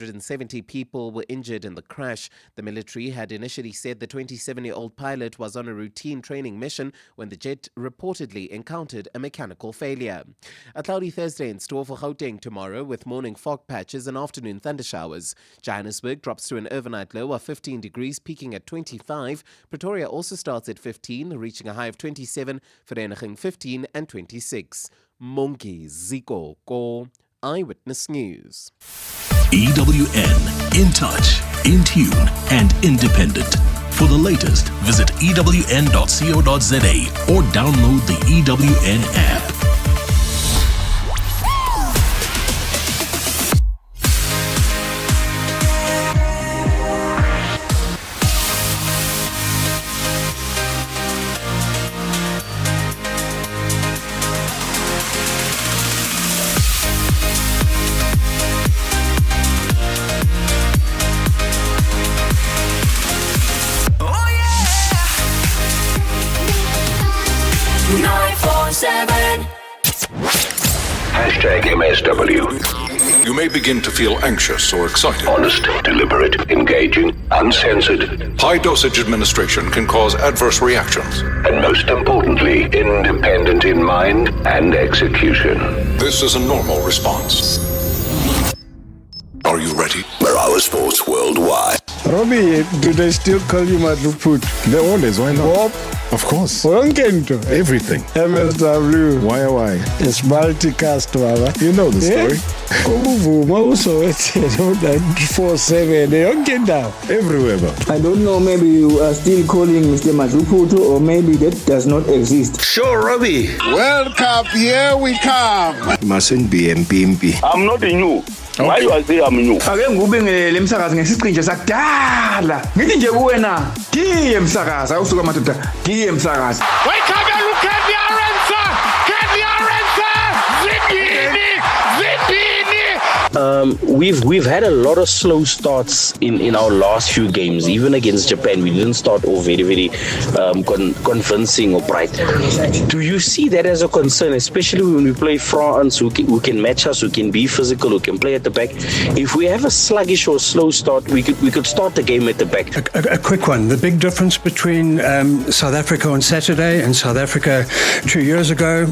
170 people were injured in the crash. The military had initially said the 27-year-old pilot was on a routine training mission when the jet reportedly encountered a mechanical failure. A cloudy Thursday in store for Gauteng tomorrow with morning fog patches and afternoon thundershowers. Johannesburg drops to an overnight low of 15 degrees, peaking at 25. Pretoria also starts at 15, reaching a high of 27, Vereeniging 15 and 26. Monki Ziko Ko, Eyewitness News. EWN, in touch, in tune, and independent. For the latest, visit ewn.co.za or download the EWN app. #MSW. You may begin to feel anxious or excited. Honest, deliberate, engaging, uncensored. High-dosage administration can cause adverse reactions. And most importantly, independent in mind and execution. This is a normal response. Are you ready? Marawa Sports Worldwide. Robbie, do they still call you Madluput? They always, why not? Bob? Of course. Everything. MSW. Why? It's multicast, Baba. You know the story. Also, it's 4/7. They don't get down. Everywhere. But. I don't know, maybe you are still calling Mr. Madluputu, or maybe that does not exist. Sure, Robbie. World Cup, here we come. Mustn't be MP. I'm not new. Okay. Why you say I'm new? Ake ngube ngelemsakazi ngesiqinje sakudala. Ngithi nje kuwena, diye msakazi, awusuka madoda, diye msakazi. Wake up and look at the Arenza! Get the Arenza! We've had a lot of slow starts in our last few games. Even against Japan, we didn't start off very convincing or bright. Do you see that as a concern, especially when we play France, who can match us, who can be physical, who can play at the back? If we have a sluggish or slow start, we could start the game at the back. A quick one. The big difference between South Africa on Saturday and South Africa 2 years ago,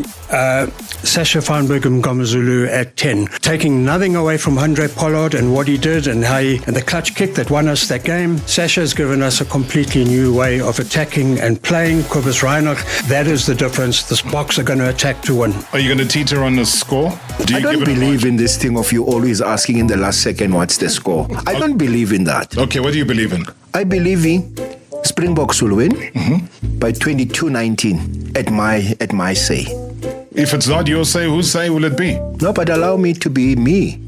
Sasha Feinberg and Mngomezulu at 10, taking nothing away from Andre Pollard and what he did and the clutch kick that won us that game. Sasha has given us a completely new way of attacking and playing. Kobus Reinach, that is the difference. The Boks are going to attack to win. Are you going to teeter on the score? I don't believe in this thing of you always asking in the last second what's the score. I don't believe in that. Okay, what do you believe in? I believe in Springboks will win by 22-19 at my say. If it's not your say, whose say will it be? No, but allow me to be me.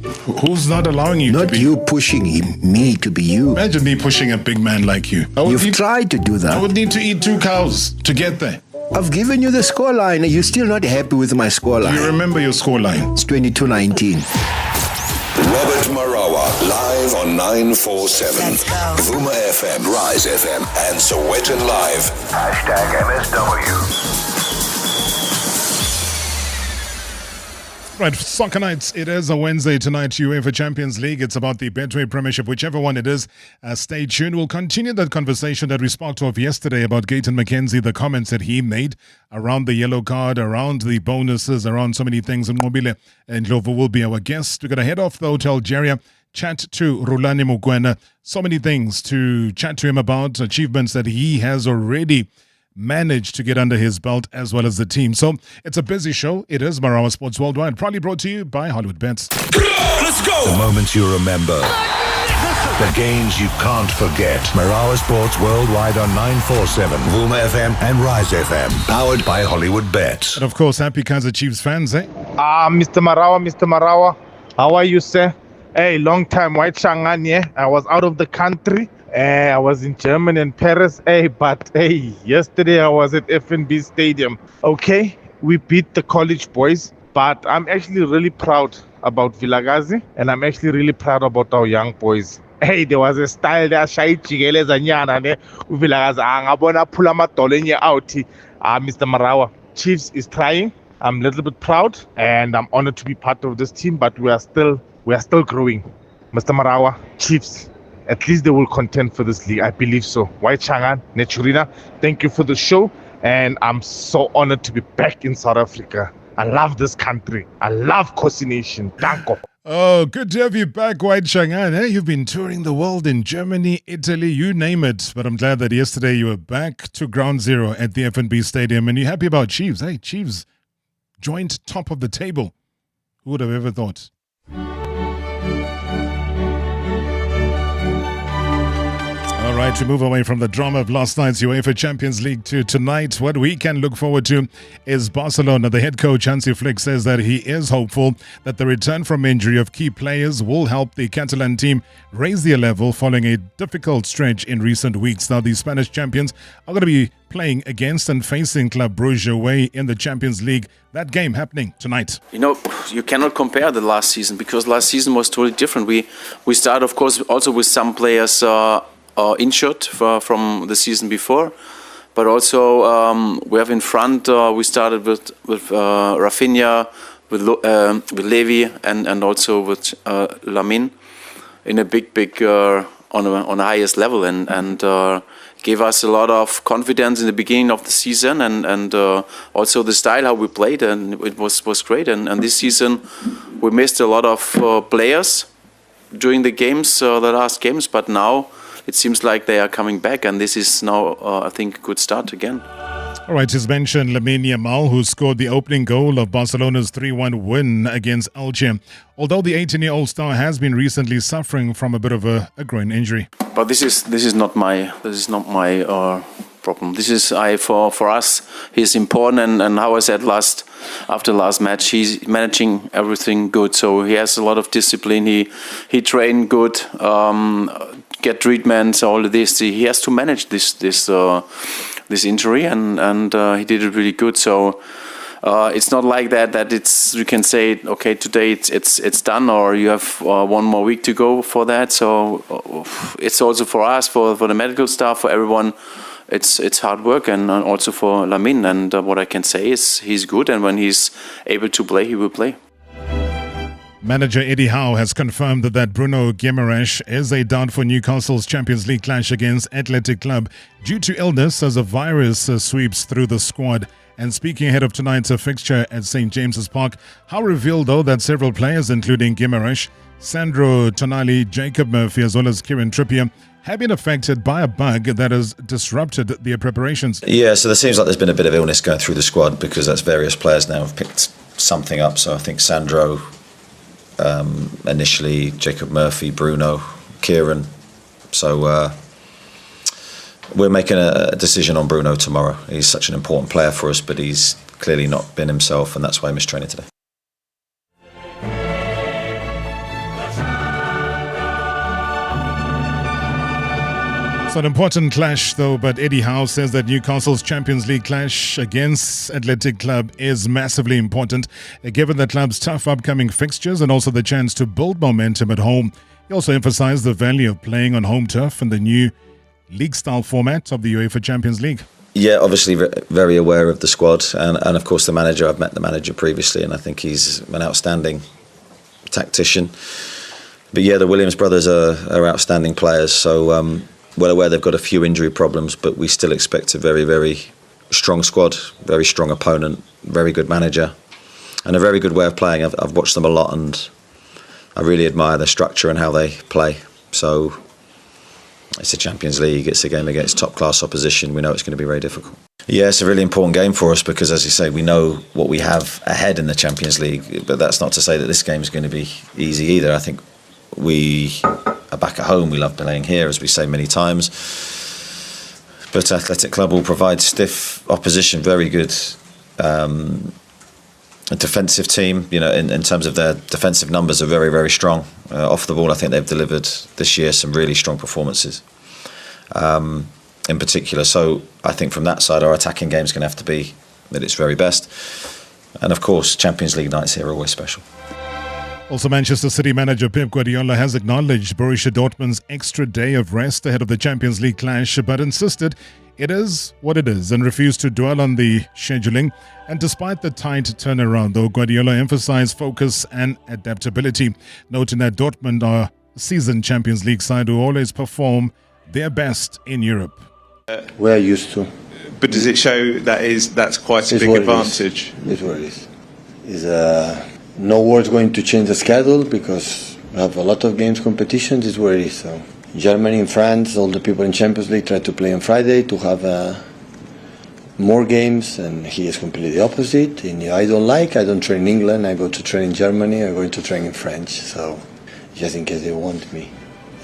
Who's not allowing you not to be? Not you pushing me to be you. Imagine me pushing a big man like you. You've tried to do that. I would need to eat 2 cows to get there. I've given you the scoreline. You're still not happy with my scoreline. Do you remember your scoreline? It's 22-19. Robert Marawa, live on 947. Vuma FM, Rise FM, and Sowetan Live. #MSW. Right, Soccer Nights, it is a Wednesday tonight, UEFA Champions League. It's about the Betway Premiership, whichever one it is. Stay tuned. We'll continue that conversation that we sparked off yesterday about Gayton McKenzie, the comments that he made around the yellow card, around the bonuses, around so many things. And Mobile and Lovo will be our guest. We're going to head off, though, to Algeria, chat to Rulani Mokoena. So many things to chat to him about, achievements that he has already managed to get under his belt, as well as the team. So it's a busy show. It is Marawa Sports Worldwide, proudly brought to you by Hollywood Bets. Let's go! The moments you remember. The games you can't forget. Marawa Sports Worldwide on 947, Vuma FM and Rise FM. Powered by Hollywood Bets. And of course, happy Kaizer Chiefs fans, eh? Mr. Marawa. How are you, sir? Hey, long time, White Shangan, yeah? I was out of the country. I was in Germany and Paris, but yesterday I was at FNB Stadium. Okay, we beat the college boys, but I'm actually really proud about Vilakazi, and I'm actually really proud about our young boys. There was a style there, Vilakazi, ngabona phula amadolo out. Mr. Marawa, Chiefs is trying. I'm a little bit proud, and I'm honored to be part of this team, but we are still growing. Mr. Marawa, Chiefs, at least they will contend for this league. I believe so. White Changan, Nechurina, thank you for the show. And I'm so honored to be back in South Africa. I love this country. I love Kosi Nation. Danko. Oh, good to have you back, White Changan. Hey, you've been touring the world in Germany, Italy, you name it. But I'm glad that yesterday you were back to ground zero at the FNB Stadium. And you're happy about Chiefs. Hey, Chiefs joined top of the table. Who would have ever thought? All right, to move away from the drama of last night's UEFA Champions League to tonight, what we can look forward to is Barcelona. The head coach, Hansi Flick, says that he is hopeful that the return from injury of key players will help the Catalan team raise their level following a difficult stretch in recent weeks. Now, the Spanish champions are going to be playing against and facing Club Brugge away in the Champions League. That game happening tonight. You know, you cannot compare the last season because last season was totally different. We started, of course, also with some players injured from the season before, but also we have in front. We started with Rafinha, with Levy, and also with Lamine in a big on the highest level, and gave us a lot of confidence in the beginning of the season, and also the style how we played, and it was great. And this season we missed a lot of players during the games, the last games, but now it seems like they are coming back, and this is now, I think, a good start again. All right, he's mentioned Lamine Yamal, who scored the opening goal of Barcelona's 3-1 win against Elche. Although the 18-year-old star has been recently suffering from a bit of a groin injury. But this is not my problem. This is for us. He's important, and how I said after last match, he's managing everything good. So he has a lot of discipline. He trained good. Get treatments, all of this. He has to manage this injury, and he did it really good. So it's not like that it's you can say, okay, today it's done, or you have 1 more week to go for that. So it's also for us, for the medical staff, for everyone. It's hard work, and also for Lamine. And what I can say is he's good, and when he's able to play, he will play. Manager Eddie Howe has confirmed that Bruno Guimaraes is a doubt for Newcastle's Champions League clash against Athletic Club due to illness as a virus sweeps through the squad. And speaking ahead of tonight's fixture at St. James's Park, Howe revealed, though, that several players, including Guimaraes, Sandro Tonali, Jacob Murphy, as well as Kieran Trippier, have been affected by a bug that has disrupted their preparations. Yeah, so there seems like there's been a bit of illness going through the squad because that's various players now have picked something up. So I think Sandro, initially Jacob Murphy, Bruno, Kieran. So we're making a decision on Bruno tomorrow. He's such an important player for us, but he's clearly not been himself, and that's why he missed training today. It's an important clash, though, but Eddie Howe says that Newcastle's Champions League clash against Athletic Club is massively important, given the club's tough upcoming fixtures and also the chance to build momentum at home. He also emphasized the value of playing on home turf and the new league-style format of the UEFA Champions League. Yeah, obviously very aware of the squad and of course the manager. I've met the manager previously, and I think he's an outstanding tactician. But yeah, the Williams brothers are outstanding players, so well aware they've got a few injury problems, but we still expect a very, very strong squad, very strong opponent, very good manager, and a very good way of playing. I've watched them a lot, and I really admire their structure and how they play. So it's a Champions League, it's a game against top-class opposition. We know it's going to be very difficult. Yeah, it's a really important game for us because, as you say, we know what we have ahead in the Champions League, but that's not to say that this game is going to be easy either. I think we are back at home. We love playing here, as we say many times. But Athletic Club will provide stiff opposition, very good a defensive team. You know, in terms of their defensive numbers, are very, very strong. Off the ball, I think they've delivered this year some really strong performances in particular. So I think from that side, our attacking game is going to have to be at its very best. And of course, Champions League nights here are always special. Also, Manchester City manager Pep Guardiola has acknowledged Borussia Dortmund's extra day of rest ahead of the Champions League clash, but insisted it is what it is and refused to dwell on the scheduling. And despite the tight turnaround, though, Guardiola emphasized focus and adaptability, noting that Dortmund are seasoned Champions League side who always perform their best in Europe. We're used to. But does it show that's quite a big advantage? It's what it is. No word's going to change the schedule because we have a lot of games competitions. It's what it is. So Germany and France, all the people in Champions League try to play on Friday to have more games, and he is completely the opposite. And I don't train in England. I go to train in Germany. I go to train in French. So just in case they want me.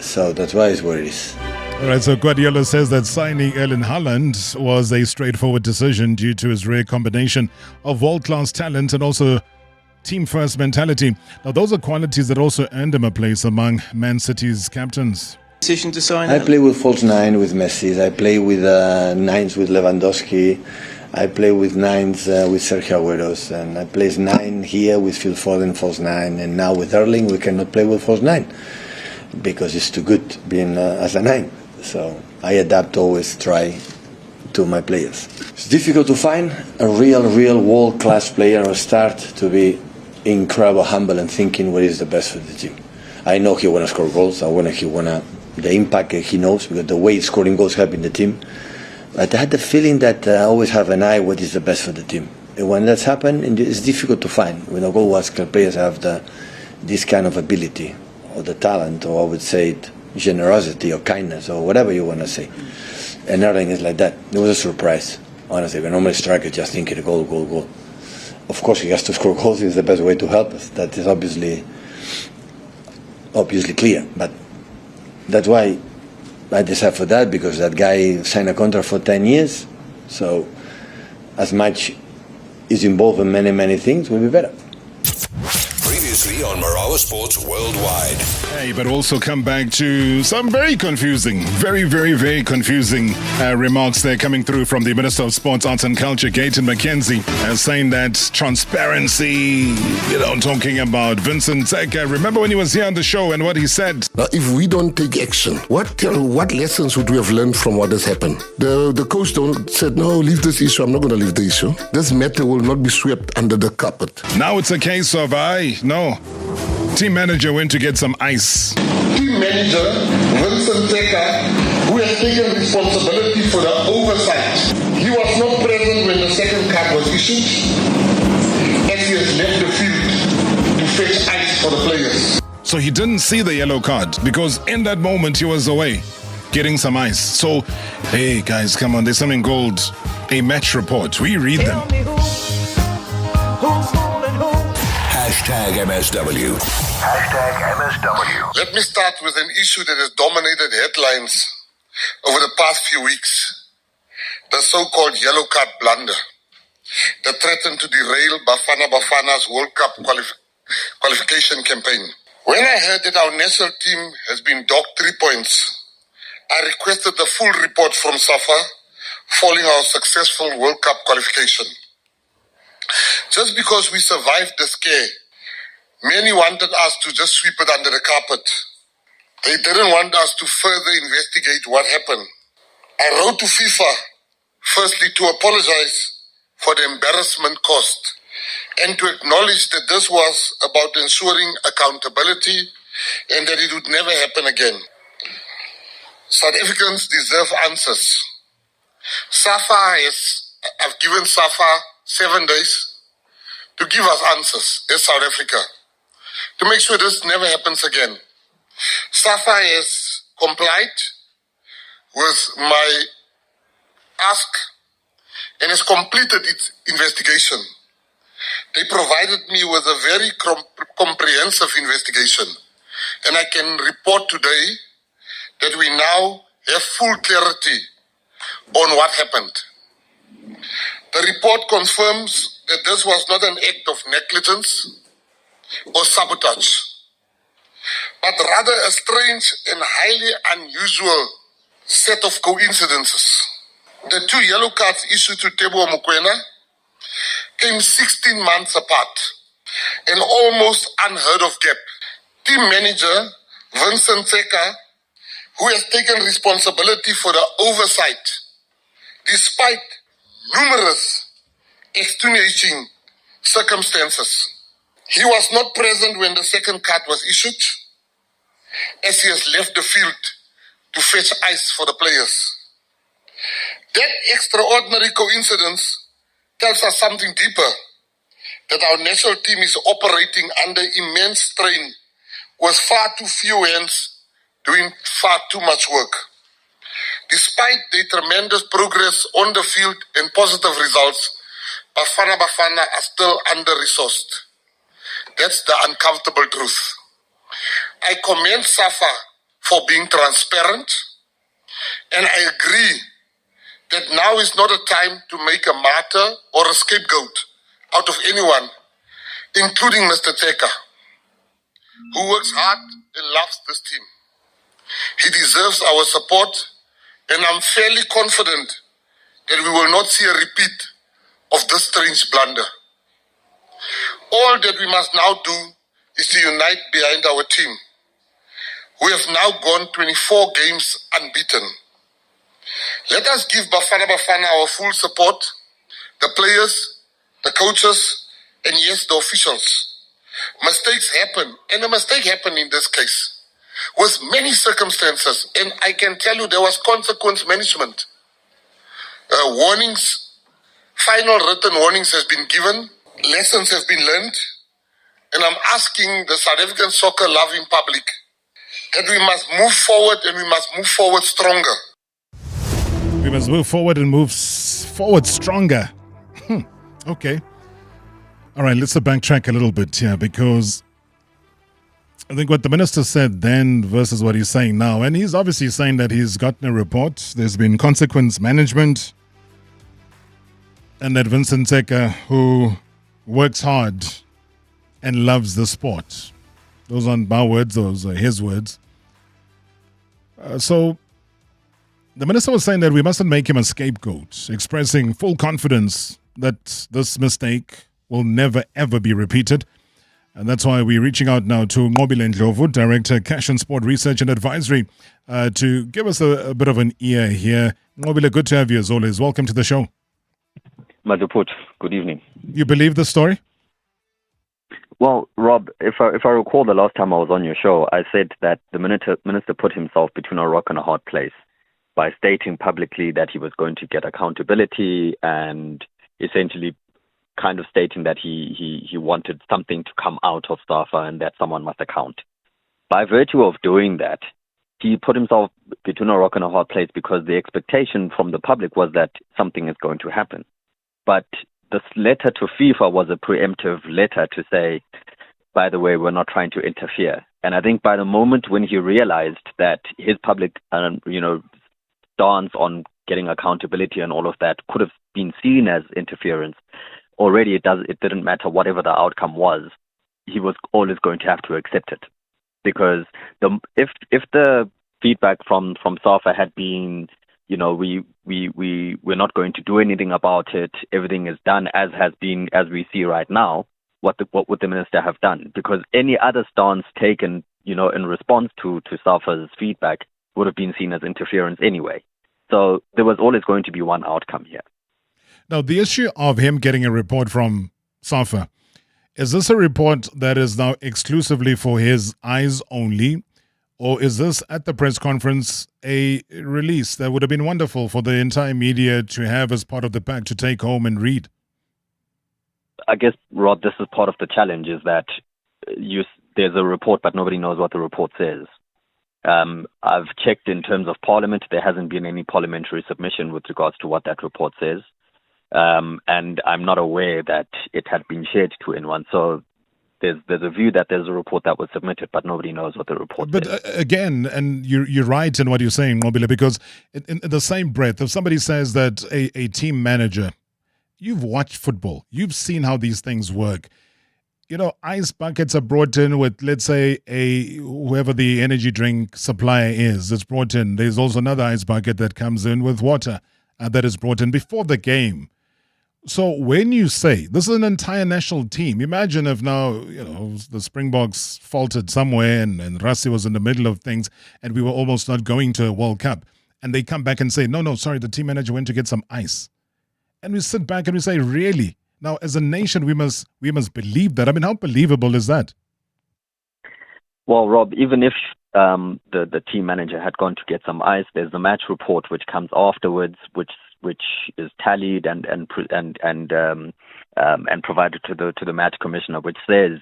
So that's why it's what it is. All right, so Guardiola says that signing Erling Haaland was a straightforward decision due to his rare combination of world-class talent and also team-first mentality. Now, those are qualities that also earned him a place among Man City's captains. Decision to sign I play with false nine with Messi. I play with nines with Lewandowski. I play with nines with Sergio Aguero. And I play 9 here with Phil Foden, false nine. And now with Erling, we cannot play with false nine because it's too good being as a 9. So I adapt, always try to my players. It's difficult to find a real world-class player or start to be incredible, humble and thinking what is the best for the team. I know he want to score goals. The impact he knows because the way scoring goals helping the team. But I had the feeling that I always have an eye what is the best for the team. And when that's happened, it's difficult to find. When goal-scoring players have this kind of ability or the talent, or I would say it, generosity or kindness or whatever you want to say. And Erling is like that. It was a surprise, honestly. We normally striker just thinking goal. Of course, he has to score goals. It's the best way to help us. That is obviously clear. But that's why I decided for that, because that guy signed a contract for 10 years. So as much is involved in many things, will be better. Previously on Marawa Sports Worldwide. Hey, but also come back to some very confusing, very confusing remarks there coming through from the Minister of Sports, Arts and Culture, Gayton McKenzie, saying that transparency, talking about Vincent Zeka. Remember when he was here on the show and what he said? Now, if we don't take action, what lessons would we have learned from what has happened? The coach said, no, leave this issue. I'm not going to leave the issue. This matter will not be swept under the carpet. Now it's a case of, no. Team manager went to get some ice. Team manager Vincent Zeka, who has taken responsibility for the oversight. He was not present when the second card was issued, as he has left the field to fetch ice for the players. So he didn't see the yellow card because in that moment he was away getting some ice. So, hey guys, come on, there's something called a match report. We read them. #MSW. Let me start with an issue that has dominated headlines over the past few weeks. The so-called yellow card blunder that threatened to derail Bafana's World Cup qualification campaign. When I heard that our national team has been docked 3 points, I requested the full report from SAFA following our successful World Cup qualification. Just because we survived the scare, many wanted us to just sweep it under the carpet. They didn't want us to further investigate what happened. I wrote to FIFA, firstly to apologize for the embarrassment caused and to acknowledge that this was about ensuring accountability and that it would never happen again. South Africans deserve answers. I've given SAFA 7 days to give us answers as South Africa to make sure this never happens again. SAFA has complied with my ask and has completed its investigation. They provided me with a very comprehensive investigation, and I can report today that we now have full clarity on what happened. The report confirms that this was not an act of negligence or sabotage, but rather a strange and highly unusual set of coincidences. The 2 yellow cards issued to Teboho Mokoena came 16 months apart, an almost unheard of gap. Team manager Vincent Zeka, who has taken responsibility for the oversight, despite numerous extenuating circumstances. He was not present when the second card was issued, as he has left the field to fetch ice for the players. That extraordinary coincidence tells us something deeper, that our national team is operating under immense strain with far too few hands doing far too much work. Despite the tremendous progress on the field and positive results, Bafana Bafana are still under-resourced. That's the uncomfortable truth. I commend SAFA for being transparent, and I agree that now is not a time to make a martyr or a scapegoat out of anyone, including Mr. Teka, who works hard and loves this team. He deserves our support, and I'm fairly confident that we will not see a repeat of this strange blunder. All that we must now do is to unite behind our team. We have now gone 24 games unbeaten. Let us give Bafana Bafana our full support, the players, the coaches, and yes, the officials. Mistakes happen, and a mistake happened in this case, with many circumstances, and I can tell you there was consequence management. Warnings, final written warnings has been given, lessons have been learned, and I'm asking the South African soccer-loving public that we must move forward, and we must move forward stronger. We must move forward and move forward stronger. Okay. All right, let's backtrack a little bit here, because I think what the minister said then versus what he's saying now, and he's obviously saying that he's gotten a report, there's been consequence management, and that Vincent Teka, who works hard and loves the sport. Those aren't my words, those are his words. So the minister was saying that we mustn't make him a scapegoat, expressing full confidence that this mistake will never ever be repeated. And that's why we're reaching out now to Mobile Ndlovu, Director, Cash and Sport Research and Advisory, to give us a bit of an ear here. Mobile, good to have you as always. Welcome to the show. Madhuput, good evening. You believe the story? Well, Rob, if I recall the last time I was on your show, I said that the minister put himself between a rock and a hard place by stating publicly that he was going to get accountability and essentially kind of stating that he wanted something to come out of SAFA and that someone must account. By virtue of doing that, he put himself between a rock and a hard place because the expectation from the public was that something is going to happen. But this letter to FIFA was a preemptive letter to say, by the way, we're not trying to interfere. And I think by the moment when he realized that his public, stance on getting accountability and all of that could have been seen as interference, already it didn't matter whatever the outcome was, he was always going to have to accept it. Because if the feedback from SAFA had been, we're not going to do anything about it, everything is done as we see right now, what would the minister have done? Because any other stance taken, in response to SAFA's feedback would have been seen as interference anyway. So there was always going to be one outcome here. Now, the issue of him getting a report from SAFA, is this a report that is now exclusively for his eyes only? Or is this, at the press conference, a release that would have been wonderful for the entire media to have as part of the pack to take home and read? I guess, Rod, this is part of the challenge, is that there's a report, but nobody knows what the report says. I've checked in terms of Parliament. There hasn't been any parliamentary submission with regards to what that report says. And I'm not aware that it had been shared to anyone. So there's a view that there's a report that was submitted, but nobody knows what the report says. But again, and you're right in what you're saying, Mobile, because in the same breath, if somebody says that a team manager, you've watched football, you've seen how these things work. Ice buckets are brought in with, let's say, whoever the energy drink supplier is, it's brought in. There's also another ice bucket that comes in with water that is brought in before the game. So when you say this is an entire national team, imagine if now, the Springboks faltered somewhere and Rassie was in the middle of things and we were almost not going to a World Cup. And they come back and say, no, sorry, the team manager went to get some ice. And we sit back and we say, really? Now, as a nation, we must believe that. I mean, how believable is that? Well, Rob, even if the team manager had gone to get some ice. There's the match report which comes afterwards, which is tallied and provided to the match commissioner, which says,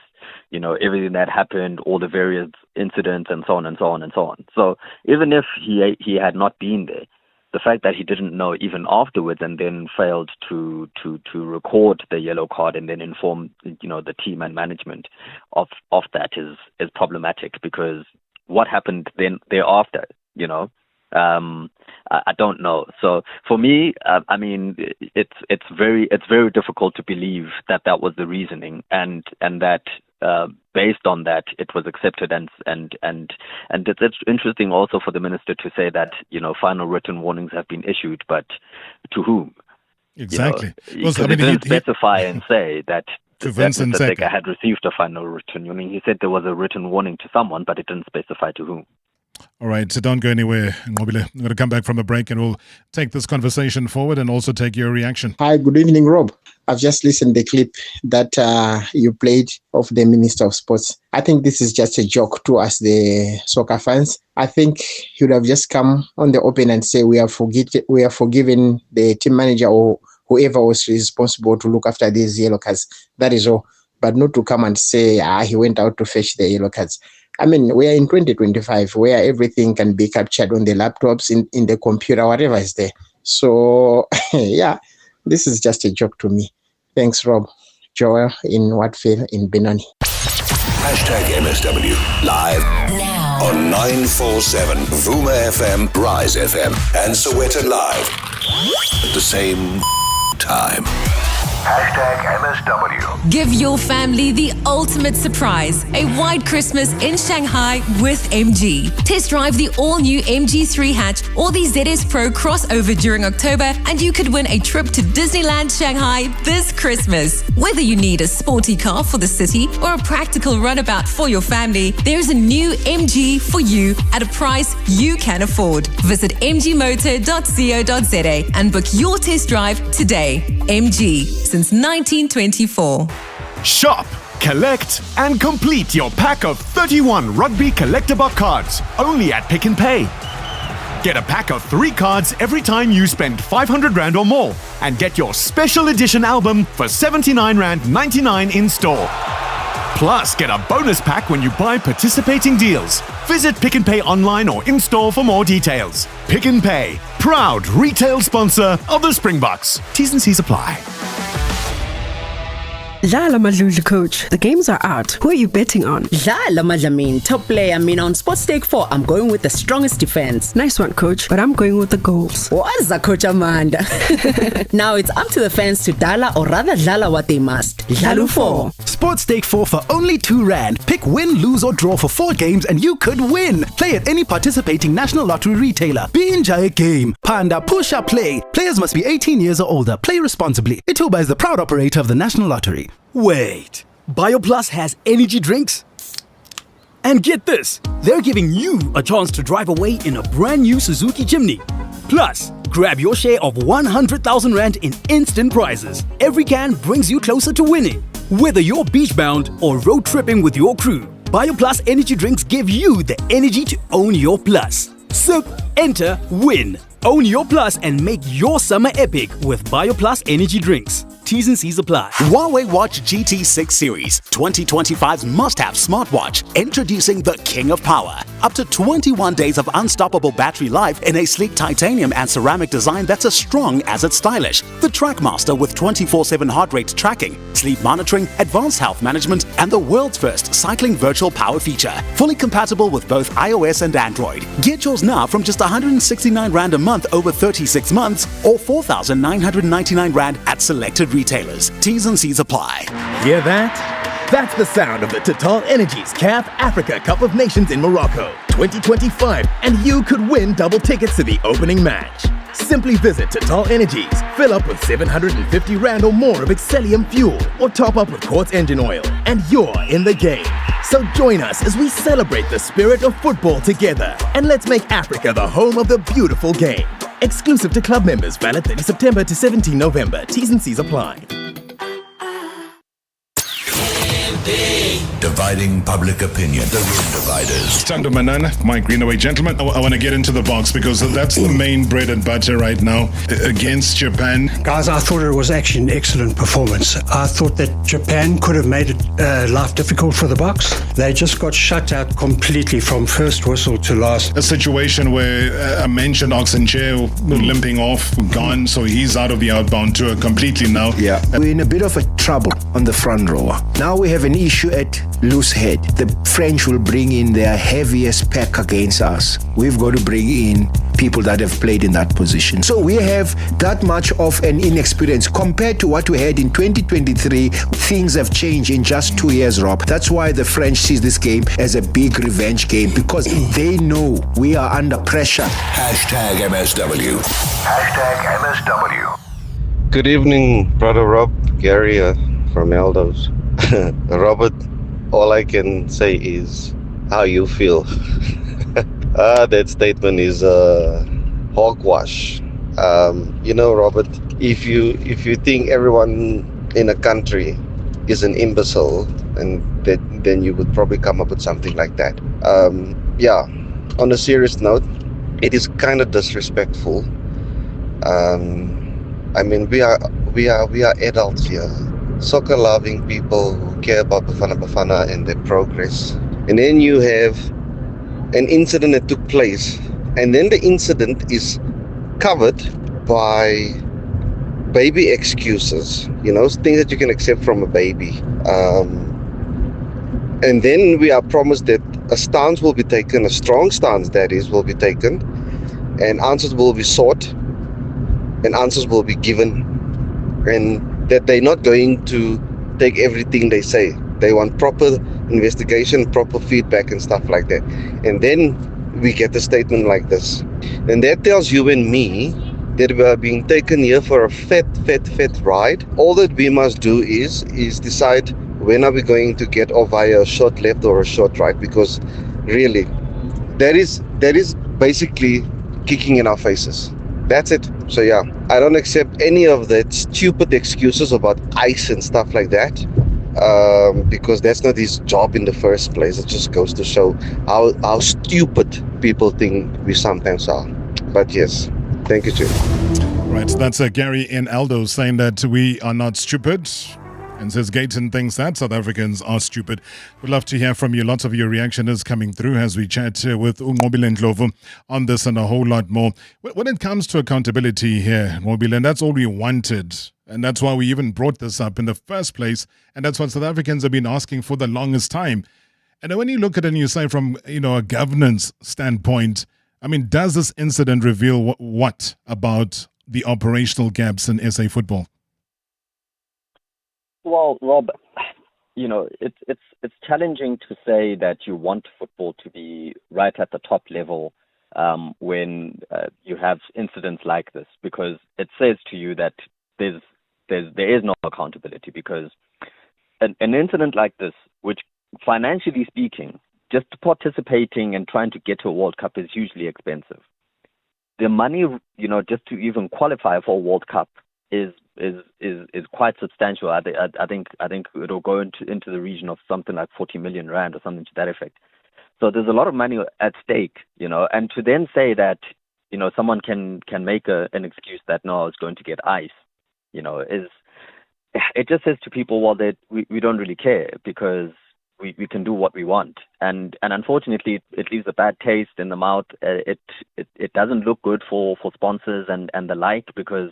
everything that happened, all the various incidents, and so on and so on and so on. So even if he had not been there, the fact that he didn't know even afterwards and then failed to record the yellow card and then inform the team and management of that is problematic, because what happened then thereafter, I don't know. So for me, it's very difficult to believe that was the reasoning, and that based on that it was accepted, and it's interesting also for the minister to say that final written warnings have been issued, but to whom? Exactly. Because he didn't specify and say that Mr. Seka had received a final written warning. He said there was a written warning to someone, but it didn't specify to whom. All right, so don't go anywhere, Ngobile. I'm going to come back from a break and we'll take this conversation forward and also take your reaction. Hi, good evening, Rob. I've just listened to the clip that you played of the Minister of Sports. I think this is just a joke to us, the soccer fans. I think he would have just come on the open and say we are forgiven the team manager or whoever was responsible to look after these yellow cards. That is all. But not to come and say he went out to fetch the yellow cards. I mean, we are in 2025 where everything can be captured on the laptops, in the computer, whatever is there. So, yeah, this is just a joke to me. Thanks, Rob. Joel in Watfield in Benoni. #MSW live now on 947 Vuma FM, Rise FM, and Soweto Live at the same time. #MSW. Give your family the ultimate surprise. A white Christmas in Shanghai with MG. Test drive the all-new MG3 hatch or the ZS Pro crossover during October and you could win a trip to Disneyland Shanghai this Christmas. Whether you need a sporty car for the city or a practical runabout for your family, there's a new MG for you at a price you can afford. Visit mgmotor.co.za and book your test drive today. MG. Since 1924. Shop, collect, and complete your pack of 31 Rugby Collector-Box cards only at Pick n Pay. Get a pack of 3 cards every time you spend 500 Rand or more and get your special edition album for 79 Rand 99 in store. Plus, get a bonus pack when you buy participating deals. Visit Pick n Pay online or in-store for more details. Pick n Pay, proud retail sponsor of the Springboks. T's and C's apply. Dlala Madluli, coach. The games are out. Who are you betting on? Dlala Madlamin, top player. On Sports Stake 4, I'm going with the strongest defense. Nice one, coach. But I'm going with the goals. What is that, Coach Amanda? Now it's up to the fans to Dala, or rather Dlala what they must. Dlalu 4. Sports Stake 4 for only 2 Rand. Pick win, lose or draw for 4 games and you could win. Play at any participating National Lottery retailer. Enjoy a game. Panda Push Up Play. Players must be 18 years or older. Play responsibly. Ituba is the proud operator of the National Lottery. Wait, BioPlus has energy drinks? And get this, they're giving you a chance to drive away in a brand new Suzuki Jimny. Plus, grab your share of 100,000 Rand in instant prizes. Every can brings you closer to winning. Whether you're beach-bound or road tripping with your crew, BioPlus energy drinks give you the energy to own your plus. Sip, enter, win. Own your plus and make your summer epic with BioPlus energy drinks. T's and C's apply. Huawei Watch GT6 Series, 2025's must-have smartwatch. Introducing the King of Power. Up to 21 days of unstoppable battery life in a sleek titanium and ceramic design that's as strong as it's stylish. The Trackmaster with 24/7 heart rate tracking, sleep monitoring, advanced health management, and the world's first cycling virtual power feature. Fully compatible with both iOS and Android. Get yours now from just 169 Rand a month over 36 months or 4,999 Rand at selected retailers. T's and C's apply. Hear that? That's the sound of the Total Energies CAF Africa Cup of Nations in Morocco 2025, and you could win double tickets to the opening match. Simply visit Total Energies, fill up with 750 Rand or more of Excellium fuel, or top up with Quartz engine oil, and you're in the game. So join us as we celebrate the spirit of football together, and let's make Africa the home of the beautiful game. Exclusive to club members, valid 30 September to 17 November. T's and C's apply. The Dividing public opinion. The Room Dividers. Tando Manana, my Greenaway gentlemen. I want to get into the box because that's the main bread and butter right now against Japan. Guys, I thought it was actually an excellent performance. I thought that Japan could have made it life difficult for the box. They just got shut out completely from first whistle to last. A situation where I mentioned Oxenchair limping off, gone, so he's out of the outbound tour completely now. Yeah, we're in a bit of a trouble on the front row. Now we have an issue at loose head. The French will bring in their heaviest pack against us. We've got to bring in people that have played in that position. So we have that much of an inexperience compared to what we had in 2023. Things have changed in just 2 years, Rob. That's why the French sees this game as a big revenge game, because they know we are under pressure. Hashtag MSW. Hashtag MSW. Good evening, Brother Rob, Gary from Eldos. Robert, all I can say is how you feel. That statement is hogwash. Robert, if you think everyone in a country is an imbecile, and then you would probably come up with something like that. On a serious note, it is kind of disrespectful. We are adults here, soccer loving people who care about Bafana and their progress. And then you have an incident that took place, and then the incident is covered by baby excuses, things that you can accept from a baby. And then we are promised that a stance will be taken, a strong stance that is, will be taken, and answers will be sought, and answers will be given, and that they're not going to take everything they say. They want proper investigation, proper feedback and stuff like that. And then we get a statement like this. And that tells you and me that we are being taken here for a fat ride. All that we must do is decide when are we going to get off via a short left or a short right, because really, that is basically kicking in our faces. That's it. So yeah, I don't accept any of that stupid excuses about ice and stuff like that, because that's not his job in the first place. It just goes to show how stupid people think we sometimes are. But yes, thank you, Jim. Right, that's Gary in Aldo saying that we are not stupid, and says Gayton thinks that South Africans are stupid. We'd love to hear from you. Lots of your reaction is coming through as we chat with Ngobile Ndlovu on this and a whole lot more. When it comes to accountability here, Ngobile, and that's all we wanted. And that's why we even brought this up in the first place. And that's what South Africans have been asking for the longest time. And when you look at it and you say from a governance standpoint, does this incident reveal what about the operational gaps in SA football? Well, Rob, it's challenging to say that you want football to be right at the top level when you have incidents like this, because it says to you that there is no accountability, because an incident like this, which financially speaking, just participating and trying to get to a World Cup is hugely expensive. The money, just to even qualify for a World Cup is quite substantial. I think it'll go into the region of something like 40 million rand or something to that effect. So there's a lot of money at stake, and to then say that, someone can make an excuse that no, I was going to get ice, it just says to people, well, that we don't really care, because we can do what we want. And unfortunately, it leaves a bad taste in the mouth. It doesn't look good for sponsors and the like, because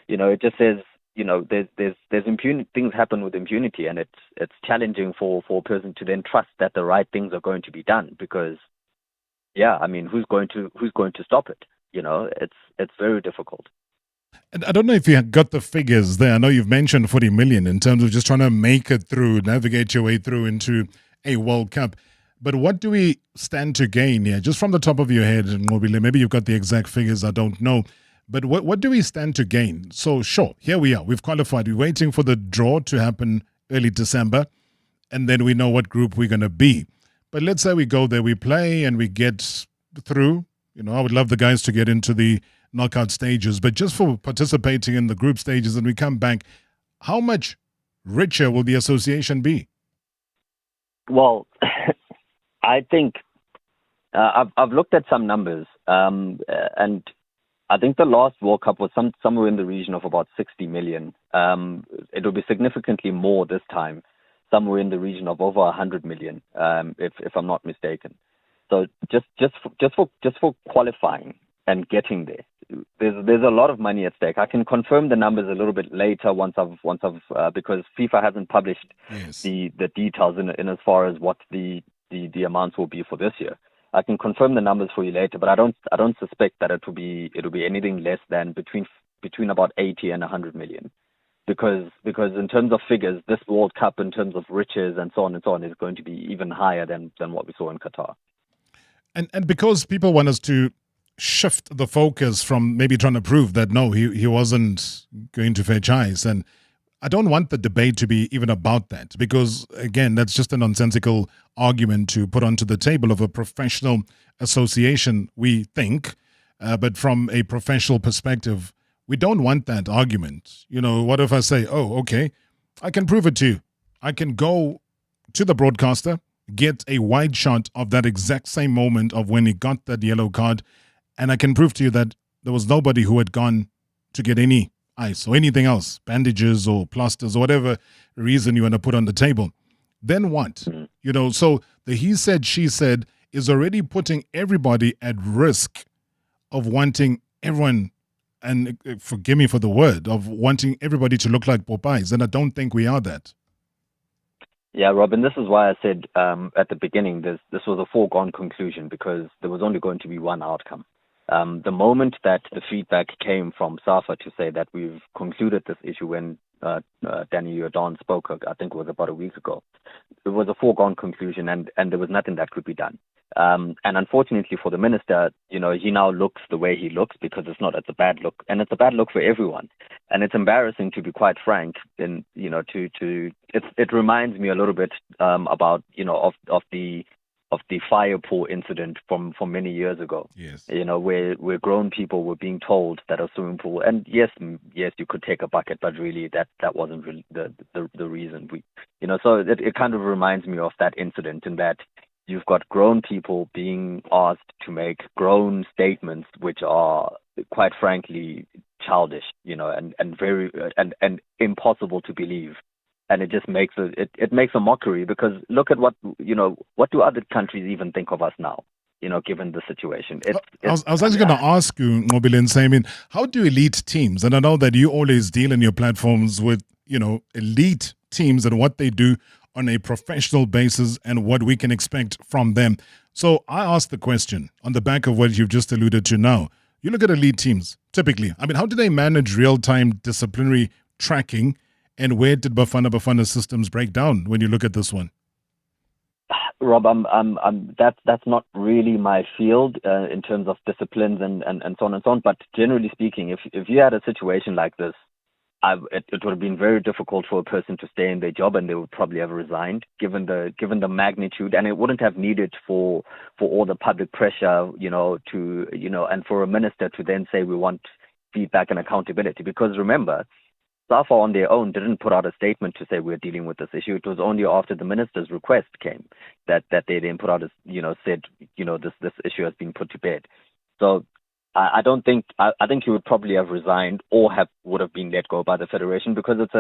it just says, there's impunity. Things happen with impunity, and it's challenging for a person to then trust that the right things are going to be done, because, who's going to stop it? It's very difficult. And I don't know if you got the figures there. I know you've mentioned 40 million in terms of just trying to make it through, navigate your way through into a World Cup. But what do we stand to gain here? Just from the top of your head, Ngobile, maybe you've got the exact figures, I don't know. But what do we stand to gain? So sure, here we are. We've qualified. We're waiting for the draw to happen early December, and then we know what group we're going to be. But let's say we go there, we play, and we get through. I would love the guys to get into the knockout stages, but just for participating in the group stages and we come back, how much richer will the association be? Well, I think I've looked at some numbers, and I think the last World Cup was somewhere in the region of about 60 million. It will be significantly more this time, somewhere in the region of over 100 million, if I'm not mistaken. So just for qualifying and getting there, there's a lot of money at stake. I can confirm the numbers a little bit later once I've because FIFA hasn't published the details in as far as what the amounts will be for this year. I can confirm the numbers for you later, but I don't suspect that it'll be anything less than between about 80 and 100 million, because in terms of figures, this World Cup in terms of riches and so on is going to be even higher than what we saw in Qatar. And because people want us to shift the focus from maybe trying to prove that no, he wasn't going to fetch ice, and I don't want the debate to be even about that, because, again, that's just a nonsensical argument to put onto the table of a professional association, we think. But from a professional perspective, we don't want that argument. You know, what if I say, oh, okay, I can prove it to you. I can go to the broadcaster, get a wide shot of that exact same moment of when he got that yellow card, and I can prove to you that there was nobody who had gone to get any ice or anything else, bandages or plasters or whatever reason you want to put on the table. Then what? You know, so the he said, she said is already putting everybody at risk of wanting everyone, and forgive me for the word, of wanting everybody to look like Popeyes. And I don't think we are that. Yeah, Robin, this is why I said at the beginning this was a foregone conclusion, because there was only going to be one outcome. The moment that the feedback came from SAFA to say that we've concluded this issue when Danny Jordan spoke, I think it was about a week ago, it was a foregone conclusion, and there was nothing that could be done. And unfortunately for the minister, you know, he now looks the way he looks because it's a bad look, and it's a bad look for everyone. And it's embarrassing, to be quite frank. And you know, it reminds me a little bit about, you know, of the fire pool incident from many years ago. Yes. You know, where grown people were being told that a swimming pool, and yes, you could take a bucket, but really that wasn't really the reason. So it kind of reminds me of that incident, in that you've got grown people being asked to make grown statements which are, quite frankly, childish, you know, and very and impossible to believe. And it just makes it makes a mockery, because look at what do other countries even think of us now, you know, given the situation. I was actually going to ask you, Mobile, and say, I mean, how do elite teams, and I know that you always deal in your platforms with, you know, elite teams and what they do on a professional basis and what we can expect from them. So I asked the question on the back of what you've just alluded to now. You look at elite teams, typically. I mean, how do they manage real-time disciplinary tracking? And where did Bafana systems break down when you look at this one? Rob, that's not really my field in terms of disciplines and so on and so on. But generally speaking, if you had a situation like this, it would have been very difficult for a person to stay in their job, and they would probably have resigned, given the magnitude, and it wouldn't have needed for all the public pressure, you know, to, you know, and for a minister to then say we want feedback and accountability. Because remember, SAFA on their own didn't put out a statement to say we're dealing with this issue. It was only after the minister's request came that they then put out said, you know, this issue has been put to bed. So I think he would probably have resigned or would have been let go by the federation, because it's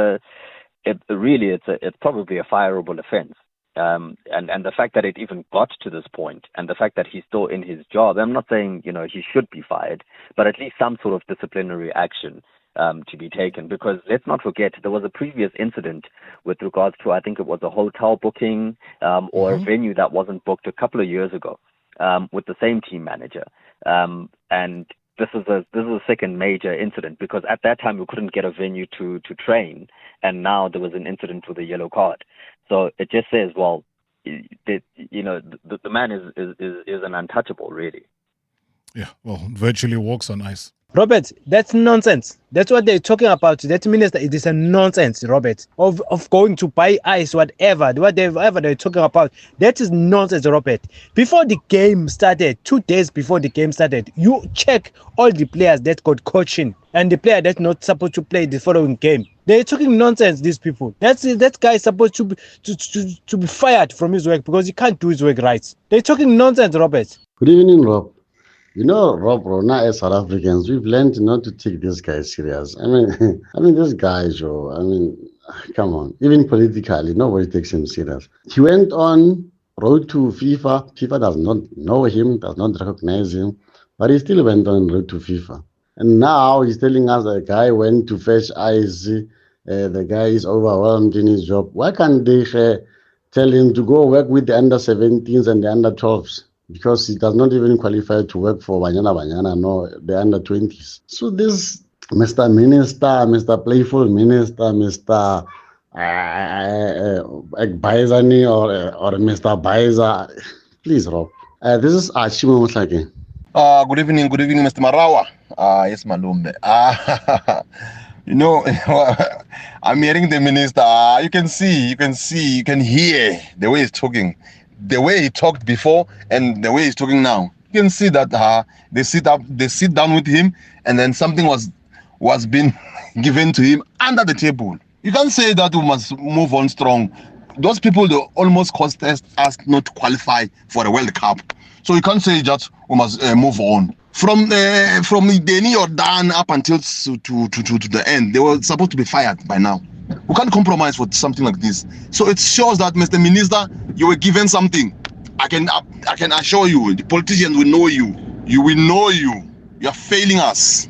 probably a fireable offence. And the fact that it even got to this point, and the fact that he's still in his job, I'm not saying, you know, he should be fired, but at least some sort of disciplinary action to be taken. Because let's not forget, there was a previous incident with regards to, I think it was a hotel booking or a venue that wasn't booked a couple of years ago with the same team manager. And this is a second major incident, because at that time we couldn't get a venue to train, and now there was an incident with a yellow card. So it just says, well, the man is an untouchable, really. Yeah, well, virtually walks on ice. Robert, that's nonsense. That's what they're talking about. That minister, it is a nonsense, Robert, of going to buy ice, whatever they're talking about. That is nonsense, Robert. Before the game started, 2 days before the game started, you check all the players that got coaching and the player that's not supposed to play the following game. They're talking nonsense, these people. That guy is supposed to be fired from his work because he can't do his work right. They're talking nonsense, Robert. Good evening, Rob. You know, Rob, Rona, as South Africans, we've learned not to take this guy serious. I mean, this guy, Joe. I mean, come on. Even politically, nobody takes him serious. He went on road to FIFA. FIFA does not know him, does not recognize him, but he still went on road to FIFA. And now he's telling us the guy went to fetch ice. The guy is overwhelmed in his job. Why can't they tell him to go work with the under 17s and the under 12s? Because he does not even qualify to work for Banyana, no, the under 20s. So this Mr. Minister, Mr. Playful Minister, Mr. Baizani or Mr. Baiza, please, Rob. This is Ashimo Muslaki. Good evening, Mr. Marawa. Yes, Malumbe. You know, I'm hearing the minister. You can hear the way he's talking, the way he talked before, and the way he's talking now. You can see that they sit down with him, and then something was being given to him under the table. You can't say that we must move on strong. Those people, they almost cost us not to qualify for the World Cup. So you can't say just we must move on. From Deni or Dan up until to the end, they were supposed to be fired by now. We can't compromise with something like this. So it shows that, Mr. Minister, you were given something. I can assure you, the politicians will know you. You will know you. You are failing us.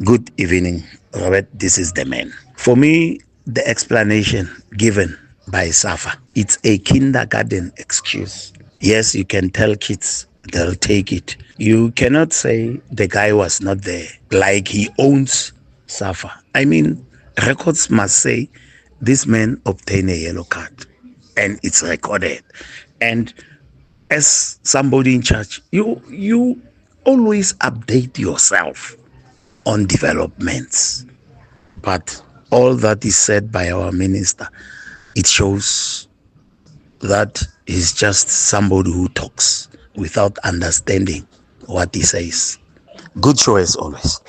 Good evening, Robert. This is the man. For me, the explanation given by Safa, it's a kindergarten excuse. Yes, you can tell kids, they'll take it. You cannot say the guy was not there, like he owns Safa. I mean, records must say this man obtained a yellow card, and it's recorded. And as somebody in charge, you always update yourself on developments. But all that is said by our minister, it shows that he's just somebody who talks without understanding what he says. Good show as always.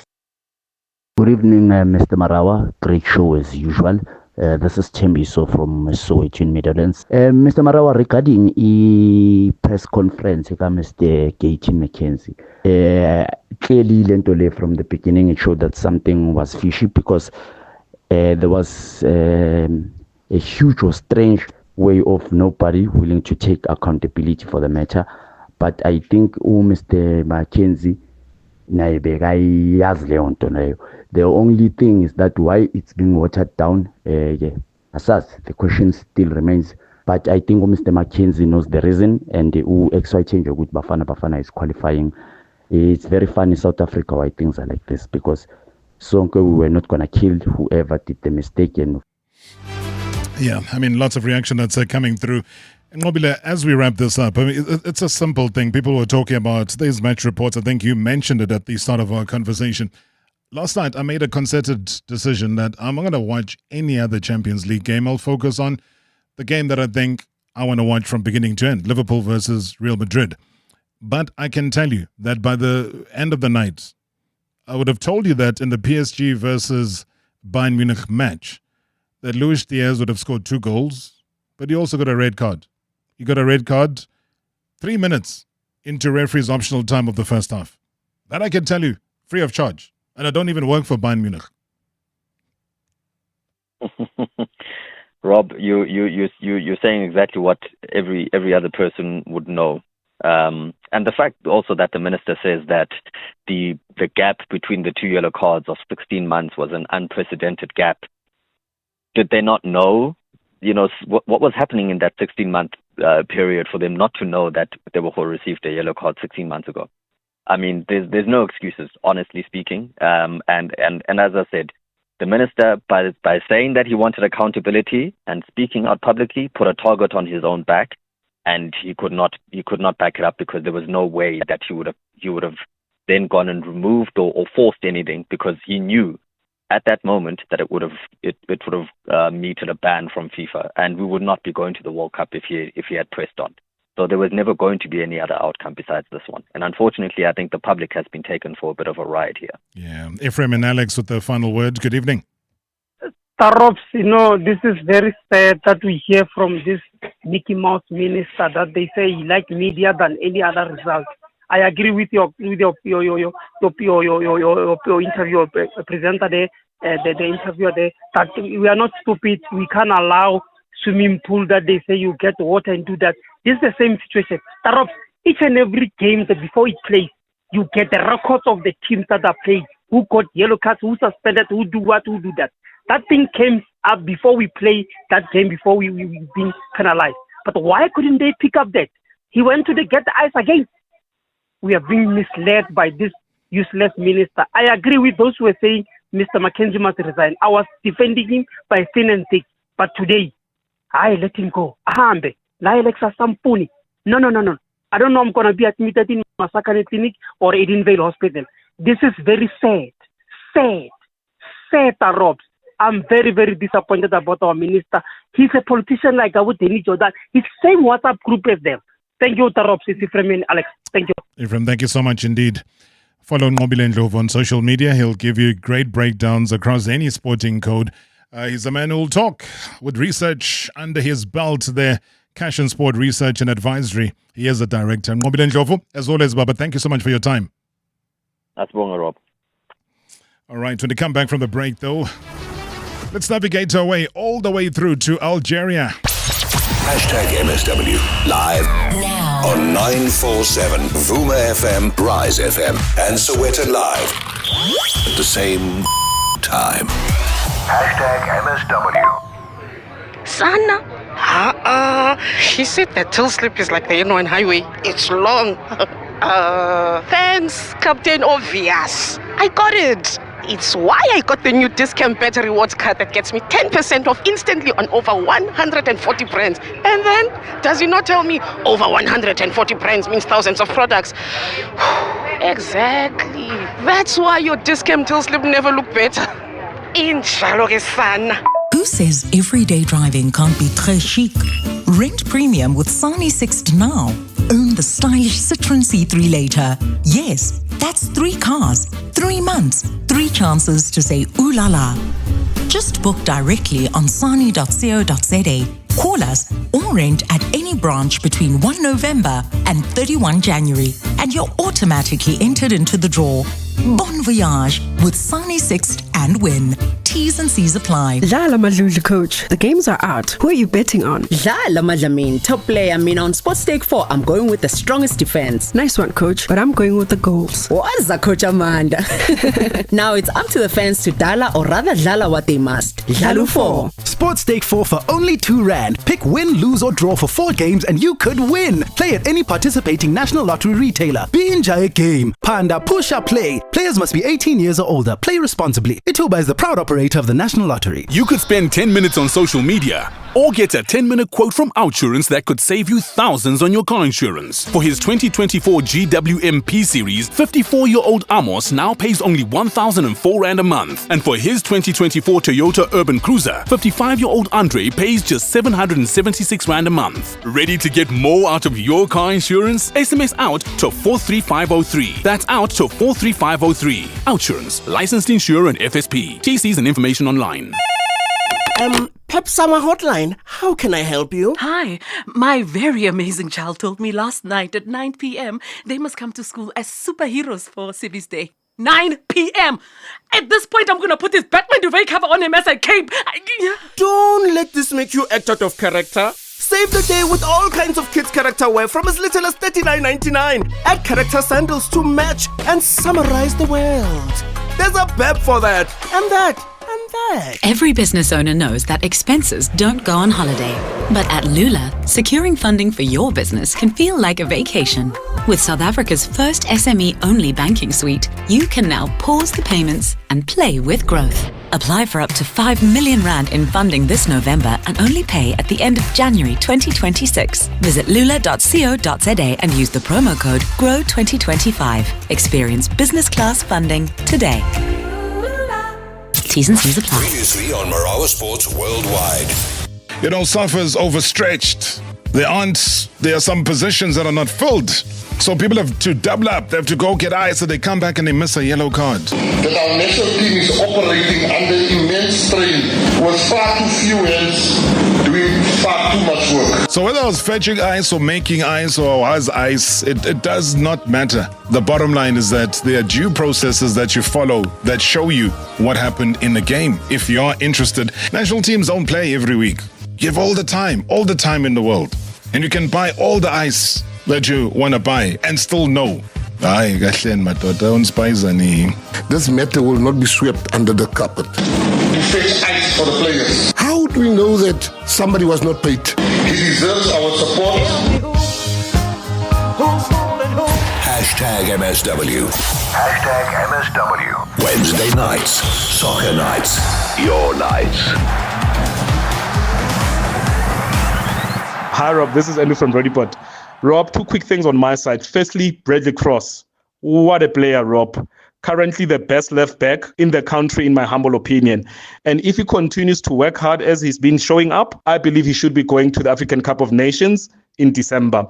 Good evening, Mr. Marawa. Great show as usual. This is Tembiso from Soweto in Netherlands. Mr. Marawa, regarding the press conference, Mr. Gayton McKenzie, clearly Lentole from the beginning, it showed that something was fishy because there was a huge or strange way of nobody willing to take accountability for the matter. But I think Mr. McKenzie, the only thing is that why it's being watered down, the question still remains. But I think Mr. McKenzie knows the reason, and XY change with Bafana is qualifying. It's very funny in South Africa why things are like this, because Sonke, we were not going to kill whoever did the mistake. Yeah, I mean, lots of reaction that's coming through. And Mobile, as we wrap this up, I mean, it's a simple thing. People were talking about these match reports. I think you mentioned it at the start of our conversation. Last night, I made a concerted decision that I'm not going to watch any other Champions League game. I'll focus on the game that I think I want to watch from beginning to end, Liverpool versus Real Madrid. But I can tell you that by the end of the night, I would have told you that in the PSG versus Bayern Munich match, that Luis Diaz would have scored 2 goals, but he also got a red card. He got a red card 3 minutes into referee's optional time of the first half. That I can tell you, free of charge. And I don't even work for Bayern Munich. Rob, you're saying exactly what every other person would know. And the fact also that the minister says that the gap between the 2 yellow cards of 16 months was an unprecedented gap. Did they not know, what was happening in that 16-month period for them not to know that Tebogo received a yellow card 16 months ago? I mean, there's no excuses, honestly speaking. And as I said, the minister, by saying that he wanted accountability and speaking out publicly, put a target on his own back, and he could not back it up because there was no way that he would have then gone and removed or forced anything, because he knew at that moment that it would have meted a ban from FIFA, and we would not be going to the World Cup if he had pressed on. So there was never going to be any other outcome besides this one. And unfortunately, I think the public has been taken for a bit of a ride here. Yeah. Ephraim and Alex with the final word. Good evening. Tarops, this is very sad that we hear from this Mickey Mouse minister that they say he like media than any other result. I agree with your interview presenter there, the interviewer there, that we are not stupid. We can't allow swimming pool that they say you get water and do that. This is the same situation. Tarops, each and every game that before it plays, you get the records of the teams that are played, who got yellow cards, who suspended, who do what, who do that. That thing came up before we play that game, before we been penalized. But why couldn't they pick up that? He went to get the ice again. We are being misled by this useless minister. I agree with those who are saying Mr. Mackenzie must resign. I was defending him by thin and thick. But today, I let him go. Ahambe. Alexa Sampuni. No. I don't know I'm going to be admitted in Masakane Clinic or Edenvale Hospital. This is very sad. Sad, Rob. I'm very, very disappointed about our minister. He's a politician like Awudeni Jordan. He's the same WhatsApp group as them. Thank you, Tarops. It's Ephraim and Alex. Thank you. Ephraim, thank you so much indeed. Follow Nqobile Ndlovu on social media. He'll give you great breakdowns across any sporting code. He's a man who will talk with research under his belt there. Cash and Sport Research and Advisory. He is the director. Nqobile Ndlovu, as always, Baba, thank you so much for your time. That's wrong, Rob. All right, when we come back from the break, though, let's navigate our way all the way through to Algeria. #MSW live now on 947 Vuma FM, Rise FM, and Soweto Live at the same time. #MSW. Sana, he said that till slip is like the N1 highway. It's long. Thanks, Captain Obvious. I got it. It's why I got the new discount battery rewards card that gets me 10% off instantly on over 140 brands. And then, does he not tell me over 140 brands means thousands of products? Exactly. That's why your discount till slip never look better. Inshallah, son. Who says everyday driving can't be très chic? Rent premium with Sani Sixt now. Own the stylish Citroen C3 later. Yes, that's 3 cars, 3 months, 3 chances to say ooh la la. Just book directly on sani.co.za. Call us or rent at any branch between 1 November and 31 January, and you're automatically entered into the draw. Bon voyage with Sani Sixt and win. T's and C's apply. Lala Malulu, coach. The games are out. Who are you betting on? Lala Madlamin, top player. On Sports Stake 4, I'm going with the strongest defense. Nice one, coach. But I'm going with the goals. What's that, Coach Amanda? Now it's up to the fans to dala or rather lala what they must. Lalu 4. Sports Stake 4 for only R2. Pick win, lose or draw for 4 games and you could win. Play at any participating National Lottery retailer. Be enjoy a game. Panda push up play. Players must be 18 years or older. Play responsibly. Ituba is the proud operator of the National Lottery. You could spend 10 minutes on social media or get a 10-minute quote from Outsurance that could save you thousands on your car insurance. For his 2024 GWMP series, 54-year-old Amos now pays only 1,004 Rand a month. And for his 2024 Toyota Urban Cruiser, 55-year-old Andre pays just 776 Rand a month. Ready to get more out of your car insurance? SMS out to 43503. That's out to 43503. Outsurance, licensed insurer and FSP. TCs and information online. Pep Summer Hotline, how can I help you? Hi, my very amazing child told me last night at 9 p.m. they must come to school as superheroes for Civis Day. 9 p.m. At this point, I'm going to put this Batman duvet cover on him as a cape. Don't let this make you act out of character. Save the day with all kinds of kids' character wear from as little as $39.99. Add character sandals to match and summarize the world. There's a Pep for that, and that. Every business owner knows that expenses don't go on holiday. But at Lula, securing funding for your business can feel like a vacation. With South Africa's first SME-only banking suite, you can now pause the payments and play with growth. Apply for up to 5 million Rand in funding this November and only pay at the end of January 2026. Visit lula.co.za and use the promo code GROW2025. Experience business class funding today. T's and C's apply. Previously on Marawa Sports Worldwide. You know, SAFA's overstretched. There are some positions that are not filled. So people have to double up. They have to go get eyes so they come back and they miss a yellow card. That our national team is operating under immense strain with far too few hands doing far too much work. So whether I was fetching ice or making ice or was ice, it does not matter. The bottom line is that there are due processes that you follow that show you what happened in the game. If you are interested, national teams don't play every week. You have all the time in the world. And you can buy all the ice that you want to buy and still know. This matter will not be swept under the carpet. To fetch ice for the players. How do we know that somebody was not paid? He deserves our support. #MSW. #MSW. Wednesday nights, soccer nights, your nights. Hi Rob, this is Andrew from Rodipot. Rob, two quick things on my side. Firstly, Bradley Cross. What a player, Rob. Currently the best left back in the country, in my humble opinion. And if he continues to work hard as he's been showing up, I believe he should be going to the African Cup of Nations in December.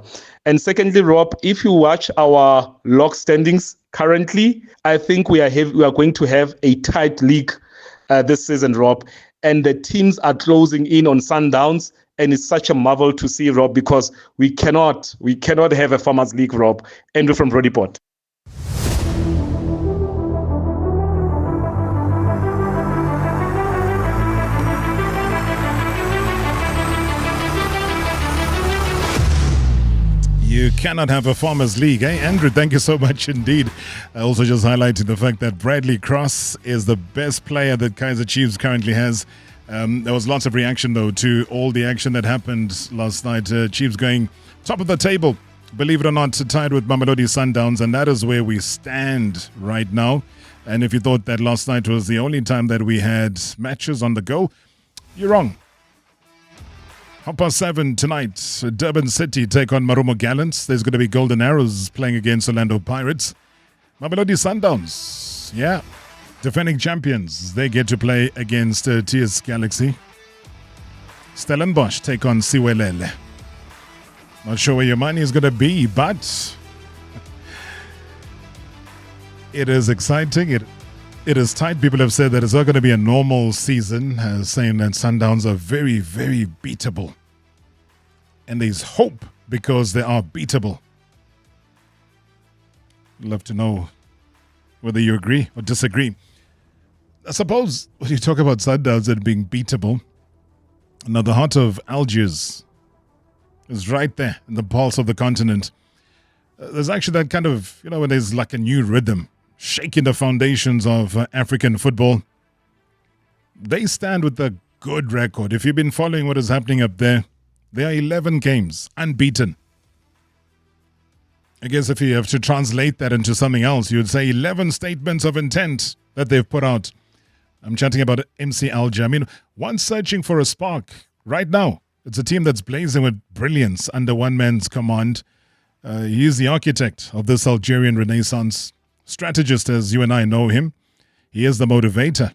And secondly, Rob, if you watch our log standings currently, I think we are going to have a tight league this season, Rob. And the teams are closing in on Sundowns. And it's such a marvel to see, Rob, because we cannot have a Farmers League, Rob. Andrew from Rodipot. You cannot have a Farmers League, eh? Andrew, thank you so much indeed. I also just highlighted the fact that Bradley Cross is the best player that Kaizer Chiefs currently has. There was lots of reaction, though, to all the action that happened last night. Chiefs going top of the table, believe it or not, tied with Mamelodi Sundowns, and that is where we stand right now. And if you thought that last night was the only time that we had matches on the go, you're wrong. 7:30 tonight, Durban City take on Marumo Gallants. There's going to be Golden Arrows playing against Orlando Pirates. Mamelodi Sundowns, yeah. Defending champions, they get to play against TS Galaxy. Stellenbosch take on Siwelele. Not sure where your money is going to be, but it is exciting. It is tight. People have said that it's not going to be a normal season, saying that Sundowns are very, very beatable. And there's hope because they are beatable. I'd love to know whether you agree or disagree. I suppose when you talk about Sundowns and being beatable, now the heart of Algiers is right there in the pulse of the continent. There's actually that kind of, when there's like a new rhythm, shaking the foundations of African football. They stand with a good record. If you've been following what is happening up there, there are 11 games, unbeaten. I guess if you have to translate that into something else, you would say 11 statements of intent that they've put out. I'm chatting about MC Alger. I mean, one searching for a spark right now. It's a team that's blazing with brilliance under one man's command. He's the architect of this Algerian Renaissance, strategist as you and I know him. He is the motivator.